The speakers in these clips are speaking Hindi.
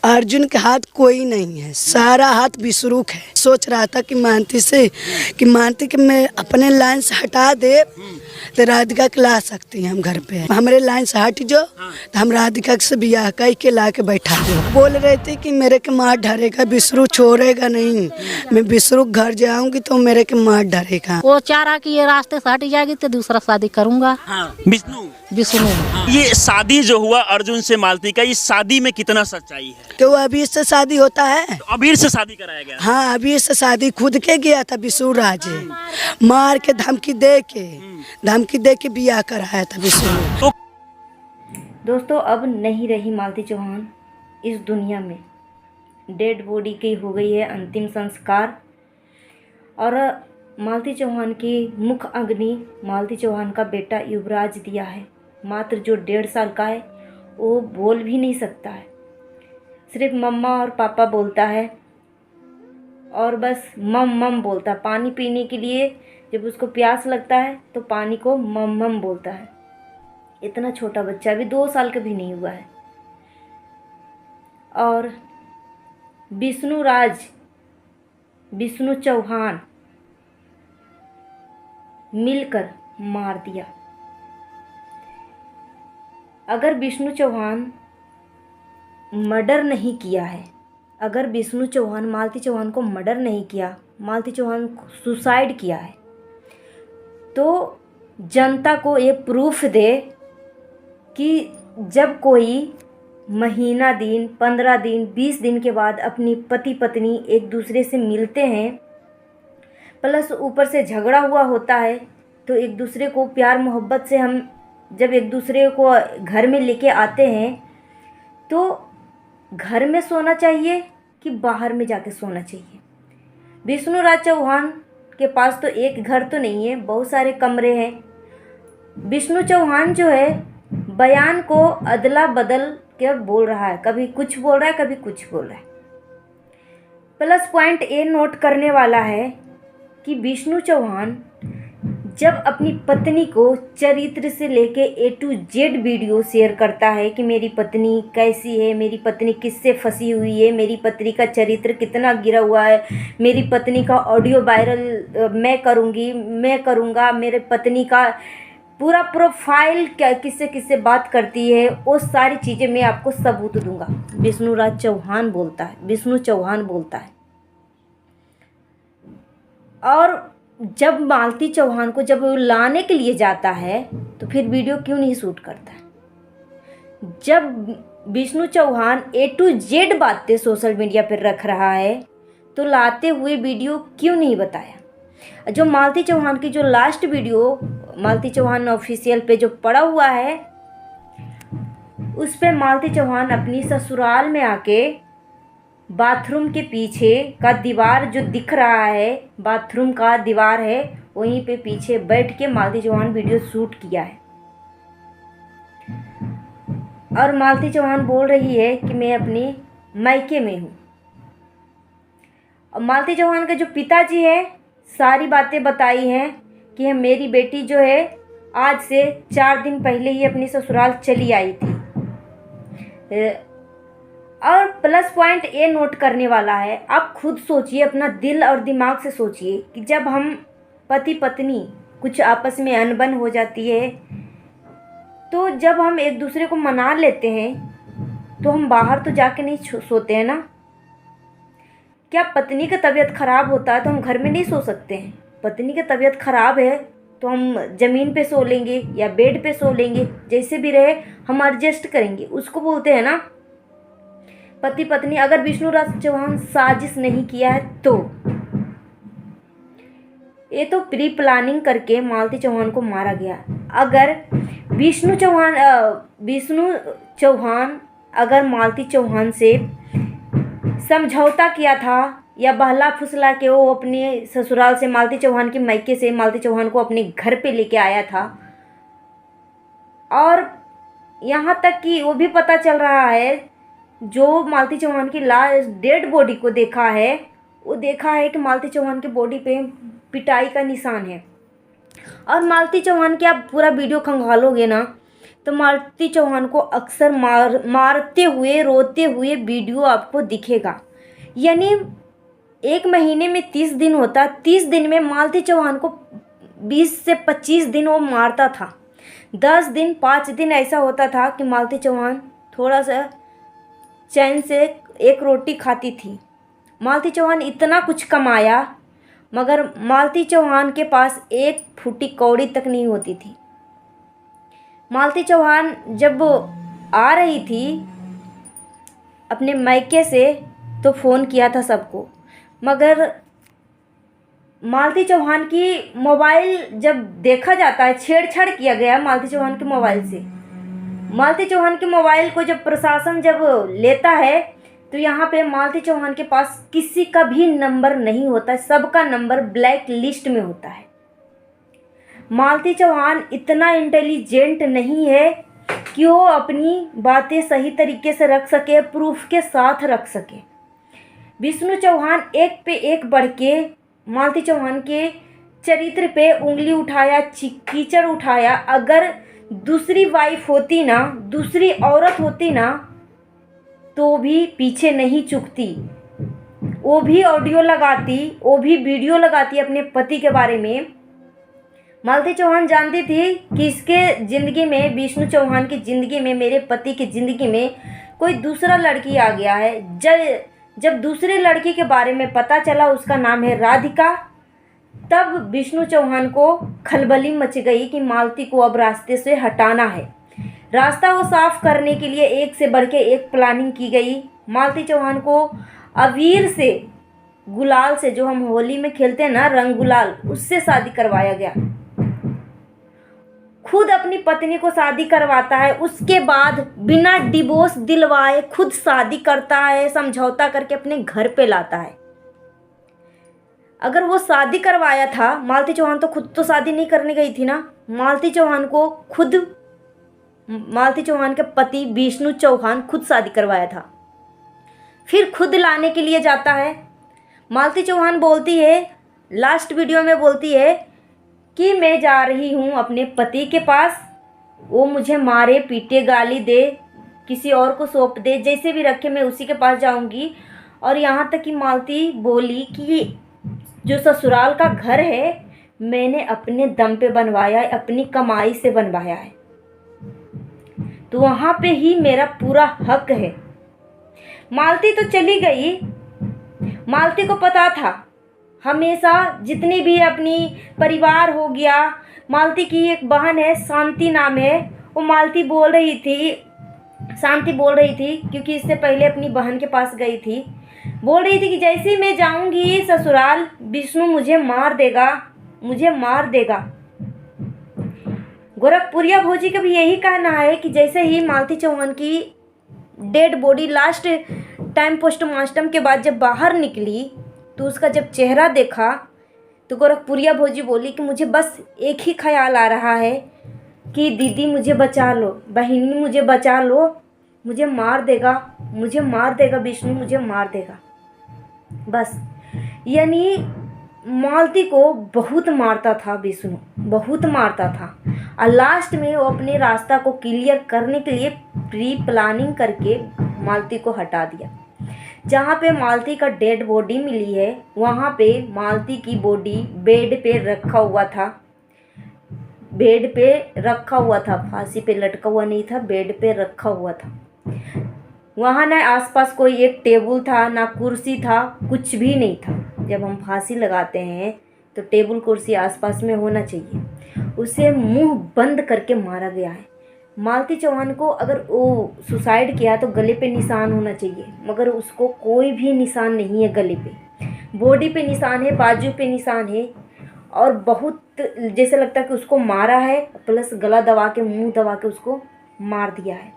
अर्जुन के हाथ कोई नहीं है, सारा हाथ विश्वरूप है। सोच रहा था कि मानती कि मैं अपने लाइन से हटा दे तो राधिका के ला सकती हैं हम घर पे। हमारे लाइन से हट जो तो हम राधिका से ब्याह कह के ला के बैठा दो। बोल रहे थे कि मेरे के मार डरेगा, विश्वरूप छोड़ेगा नहीं। मैं विश्वरूप घर जाऊंगी तो मेरे के मार डरेगा। वो चाह रहा कि ये रास्ते से हट जाएगी तो दूसरा शादी करूंगा। विष्णु, ये शादी जो हुआ अर्जुन से मालती का, इस शादी में कितना सच्चाई है? तो अभी से शादी होता है, तो अबीर से शादी कराया गया? हाँ, अभी से शादी खुद के गया था विष्णु राज, मार के धमकी दे के ब्याह कराया था विष्णु। तो दोस्तों, अब नहीं रही मालती चौहान इस दुनिया में। डेड बॉडी की हो गई है अंतिम संस्कार। और मालती चौहान की मुख अग्नि मालती चौहान का बेटा युवराज दिया है। मात्र जो 1.5 साल का है, वो बोल भी नहीं सकता है, सिर्फ मम्मा और पापा बोलता है और बस मम मम बोलता है। पानी पीने के लिए जब उसको प्यास लगता है तो पानी को मम मम बोलता है। इतना छोटा बच्चा, अभी 2 साल का भी नहीं हुआ है। और विष्णु राज, विष्णु चौहान मिलकर मार दिया। अगर विष्णु चौहान मर्डर नहीं किया है, अगर विष्णु चौहान मालती चौहान को मर्डर नहीं किया, मालती चौहान सुसाइड किया है, तो जनता को ये प्रूफ दे कि जब कोई महीना दिन, 15 दिन, 20 दिन के बाद अपनी पति पत्नी एक दूसरे से मिलते हैं, प्लस ऊपर से झगड़ा हुआ होता है, तो एक दूसरे को प्यार मोहब्बत से हम जब एक दूसरे को घर में लेके आते हैं तो घर में सोना चाहिए कि बाहर में जाके सोना चाहिए। विष्णु राज चौहान के पास तो एक घर तो नहीं है, बहुत सारे कमरे हैं। विष्णु चौहान जो है बयान को अदला बदल के बोल रहा है, कभी कुछ बोल रहा है, कभी कुछ बोल रहा है। प्लस पॉइंट ये नोट करने वाला है कि विष्णु चौहान जब अपनी पत्नी को चरित्र से लेके A to Z video share करता है कि मेरी पत्नी कैसी है, मेरी पत्नी किससे फंसी हुई है, मेरी पत्नी का चरित्र कितना गिरा हुआ है, मेरी पत्नी का ऑडियो वायरल मैं करूँगा, मेरे पत्नी का पूरा प्रोफाइल क्या किससे किससे बात करती है, वो सारी चीज़ें मैं आपको सबूत दूंगा। विष्णु राज चौहान बोलता है, विष्णु चौहान बोलता है। और जब मालती चौहान को जब वो लाने के लिए जाता है तो फिर वीडियो क्यों नहीं शूट करता है? जब Vishnu Chauhan A to Z बातें सोशल मीडिया पर रख रहा है तो लाते हुए वीडियो क्यों नहीं बताया? जो मालती चौहान की जो last video Malti Chauhan official पे जो पड़ा हुआ है, उस पे मालती चौहान अपनी ससुराल में आके बाथरूम के पीछे का दीवार जो दिख रहा है, बाथरूम का दीवार है, वहीं पे पीछे बैठ के मालती चौहान वीडियो शूट किया है। और मालती चौहान बोल रही है कि मैं अपनी मायके में हूँ। और मालती चौहान के जो पिताजी है सारी बातें बताई हैं कि मेरी बेटी जो है आज से 4 दिन पहले ही अपनी ससुराल चली आई थी। और प्लस पॉइंट ये नोट करने वाला है, आप खुद सोचिए, अपना दिल और दिमाग से सोचिए कि जब हम पति पत्नी कुछ आपस में अनबन हो जाती है, तो जब हम एक दूसरे को मना लेते हैं तो हम बाहर तो जाके नहीं सोते हैं ना। क्या पत्नी का तबीयत ख़राब होता है तो हम घर में नहीं सो सकते हैं? पत्नी की तबीयत ख़राब है तो हम ज़मीन पे सो लेंगे या बेड पे सो लेंगे, जैसे भी रहे हम एडजस्ट करेंगे, उसको बोलते हैं ना पति पत्नी। अगर विष्णु राज चौहान साजिश नहीं किया है तो ये तो प्री प्लानिंग करके मालती चौहान को मारा गया। अगर विष्णु चौहान अगर मालती चौहान से समझौता किया था या बहला फुसला के वो अपने ससुराल से मालती चौहान के मायके से मालती चौहान को अपने घर पे लेके आया था, और यहाँ तक कि वो भी पता चल रहा है जो मालती चौहान की डेड बॉडी को देखा है, वो देखा है कि मालती चौहान की बॉडी पे पिटाई का निशान है। और मालती चौहान की आप पूरा वीडियो खंगालोगे ना तो मालती चौहान को अक्सर मारते हुए रोते हुए वीडियो आपको दिखेगा। यानी 1 महीने में 30 दिन होता, 30 दिन में मालती चौहान को 20 से 25 दिन वो मारता था। 10 दिन 5 दिन ऐसा होता था कि मालती चौहान थोड़ा सा चैन से एक रोटी खाती थी। मालती चौहान इतना कुछ कमाया, मगर मालती चौहान के पास एक फूटी कौड़ी तक नहीं होती थी। मालती चौहान जब आ रही थी अपने मायके से तो फ़ोन किया था सबको, मगर मालती चौहान की मोबाइल जब देखा जाता है, छेड़छाड़ किया गया मालती चौहान के मोबाइल से। मालती चौहान के मोबाइल को जब प्रशासन जब लेता है तो यहाँ पे मालती चौहान के पास किसी का भी नंबर नहीं होता, सबका नंबर ब्लैक लिस्ट में होता है। मालती चौहान इतना इंटेलिजेंट नहीं है कि वो अपनी बातें सही तरीके से रख सके, प्रूफ के साथ रख सके। विष्णु चौहान एक पे एक बढ़ के मालती चौहान के चरित्र पे उंगली उठाया, कीचड़ उठाया। अगर दूसरी वाइफ होती ना, दूसरी औरत होती ना, तो भी पीछे नहीं चुकती, वो भी ऑडियो लगाती, वो भी वीडियो लगाती अपने पति के बारे में। मालती चौहान जानती थी कि इसके ज़िंदगी में, विष्णु चौहान की ज़िंदगी में, मेरे पति की ज़िंदगी में कोई दूसरा लड़की आ गया है। जब दूसरे लड़की के बारे में पता चला, उसका नाम है राधिका, तब विष्णु चौहान को खलबली मच गई कि मालती को अब रास्ते से हटाना है। रास्ता को साफ करने के लिए एक से बढ़ के एक प्लानिंग की गई। मालती चौहान को अबीर से, गुलाल से, जो हम होली में खेलते हैं ना, रंग गुलाल, उससे शादी करवाया गया। खुद अपनी पत्नी को शादी करवाता है, उसके बाद बिना डिवोर्स दिलवाए खुद शादी करता है, समझौता करके अपने घर पे लाता है। अगर वो शादी करवाया था, मालती चौहान तो खुद तो शादी नहीं करने गई थी ना। मालती चौहान के पति विष्णु चौहान खुद शादी करवाया था, फिर खुद लाने के लिए जाता है। मालती चौहान बोलती है, लास्ट वीडियो में बोलती है कि मैं जा रही हूँ अपने पति के पास, वो मुझे मारे पीटे, गाली दे, किसी और को सौंप दे, जैसे भी रखे मैं उसी के पास जाऊँगी। और यहाँ तक कि मालती बोली कि जो ससुराल का घर है मैंने अपने दम पे बनवाया है, अपनी कमाई से बनवाया है, तो वहाँ पे ही मेरा पूरा हक है। मालती तो चली गई। मालती को पता था, हमेशा जितनी भी अपनी परिवार हो गया, मालती की एक बहन है, शांति नाम है, वो शांति बोल रही थी क्योंकि इससे पहले अपनी बहन के पास गई थी। बोल रही थी कि जैसे ही मैं जाऊंगी ससुराल, विष्णु मुझे मार देगा। गोरखपुरिया भौजी का भी यही कहना है कि जैसे ही मालती चौहान की dead body last time postmortem के बाद जब बाहर निकली, तो उसका जब चेहरा देखा तो गोरखपुरिया भौजी बोली कि मुझे बस एक ही ख्याल आ रहा है कि दीदी मुझे बचा लो, बहिनी मुझे बचा लो, मुझे मार देगा विष्णु, मुझे मार देगा। बस, यानी मालती को बहुत मारता था विष्णु, बहुत मारता था। और लास्ट में वो अपने रास्ता को क्लियर करने के लिए प्री प्लानिंग करके मालती को हटा दिया। जहाँ पे मालती का डेड बॉडी मिली है, वहाँ पे मालती की बॉडी बेड पे रखा हुआ था, फांसी पे लटका हुआ नहीं था, बेड पे रखा हुआ था। वहाँ ना आसपास कोई एक टेबल था, ना कुर्सी था, कुछ भी नहीं था। जब हम फांसी लगाते हैं तो टेबल कुर्सी आसपास में होना चाहिए। उसे मुंह बंद करके मारा गया है। मालती चौहान को अगर वो सुसाइड किया तो गले पे निशान होना चाहिए, मगर उसको कोई भी निशान नहीं है गले पे। बॉडी पे निशान है, बाजू पे निशान है, और बहुत जैसे लगता है कि उसको मारा है, प्लस गला दबा के, मुंह दबा के उसको मार दिया है।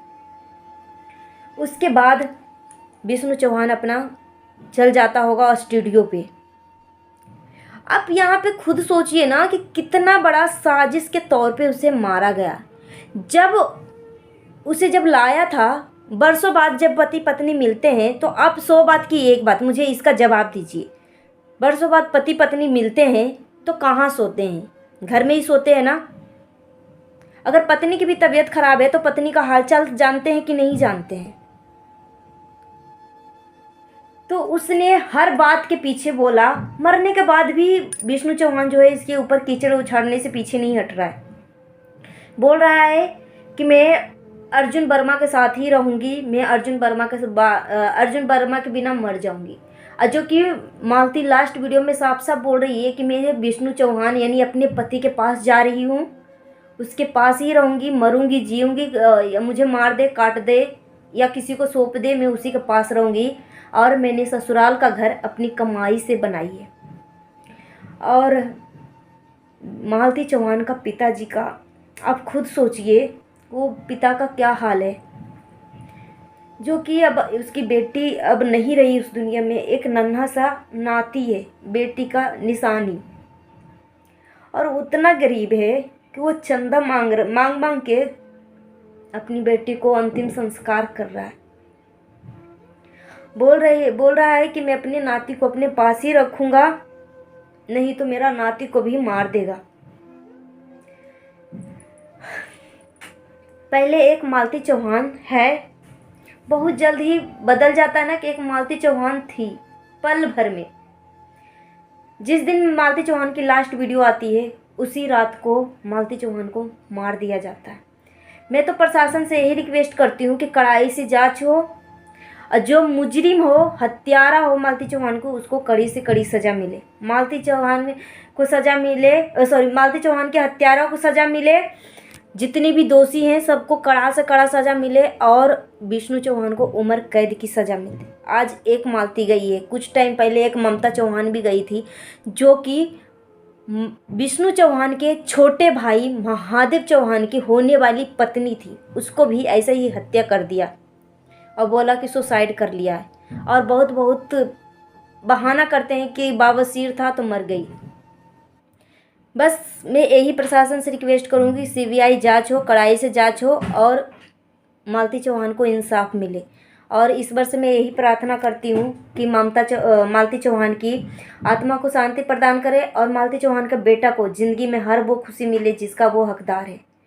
उसके बाद विष्णु चौहान अपना चल जाता होगा स्टूडियो पे। अब यहाँ पे खुद सोचिए ना कि कितना बड़ा साजिश के तौर पे उसे मारा गया। जब लाया था, बरसों बाद जब पति पत्नी मिलते हैं, तो अब 100 बात की एक बात, मुझे इसका जवाब दीजिए। बरसों बाद पति पत्नी मिलते हैं तो कहाँ सोते हैं? घर में ही सोते हैं ना। अगर पत्नी की भी तबीयत खराब है तो पत्नी का हालचाल जानते हैं कि नहीं जानते हैं। तो उसने हर बात के पीछे बोला। मरने के बाद भी विष्णु चौहान जो है इसके ऊपर कीचड़ उछाड़ने से पीछे नहीं हट रहा है। बोल रहा है कि मैं अर्जुन वर्मा के साथ ही रहूँगी, मैं अर्जुन वर्मा के बिना मर जाऊँगी। जो कि मालती लास्ट वीडियो में साफ साफ बोल रही है कि मैं विष्णु चौहान यानी अपने पति के पास जा रही हूँ, उसके पास ही रहूँगी, मरूँगी, जीऊँगी, मुझे मार दे, काट दे या किसी को सौंप दे, मैं उसी के पास रहूँगी। और मैंने ससुराल का घर अपनी कमाई से बनाई है। और मालती चौहान का पिताजी का आप खुद सोचिए वो पिता का क्या हाल है, जो कि अब उसकी बेटी अब नहीं रही उस दुनिया में। एक नन्हा सा नाती है, बेटी का निशानी, और उतना गरीब है कि वो चंदा मांग के अपनी बेटी को अंतिम संस्कार कर रहा है। बोल रहा है कि मैं अपने नाती को अपने पास ही रखूँगा, नहीं तो मेरा नाती को भी मार देगा। पहले एक मालती चौहान है, बहुत जल्द ही बदल जाता है ना कि एक मालती चौहान थी पल भर में। जिस दिन मालती चौहान की लास्ट वीडियो आती है उसी रात को मालती चौहान को मार दिया जाता है। मैं तो प्रशासन से यही रिक्वेस्ट करती हूँ कि कड़ाई से जांच हो, और जो मुजरिम हो, हत्यारा हो मालती चौहान को, उसको कड़ी से कड़ी सज़ा मिले। मालती चौहान को सज़ा मिले, मालती चौहान के हत्यारा को सज़ा मिले, जितने भी दोषी हैं सबको कड़ा से कड़ा सज़ा मिले, और विष्णु चौहान को उम्र कैद की सज़ा मिले। आज एक मालती गई है, कुछ टाइम पहले एक ममता चौहान भी गई थी, जो कि विष्णु चौहान के छोटे भाई महादेव चौहान की होने वाली पत्नी थी। उसको भी ऐसे ही हत्या कर दिया और बोला कि सुसाइड कर लिया है, और बहुत बहाना करते हैं कि बवासीर था तो मर गई। बस मैं यही प्रशासन से रिक्वेस्ट करूंगी, सीबीआई जांच हो, कड़ाई से जांच हो, और मालती चौहान को इंसाफ मिले। और इस वर्ष मैं यही प्रार्थना करती हूँ कि मालती चौहान की आत्मा को शांति प्रदान करे, और मालती चौहान के बेटा को ज़िंदगी में हर वो खुशी मिले जिसका वो हकदार है।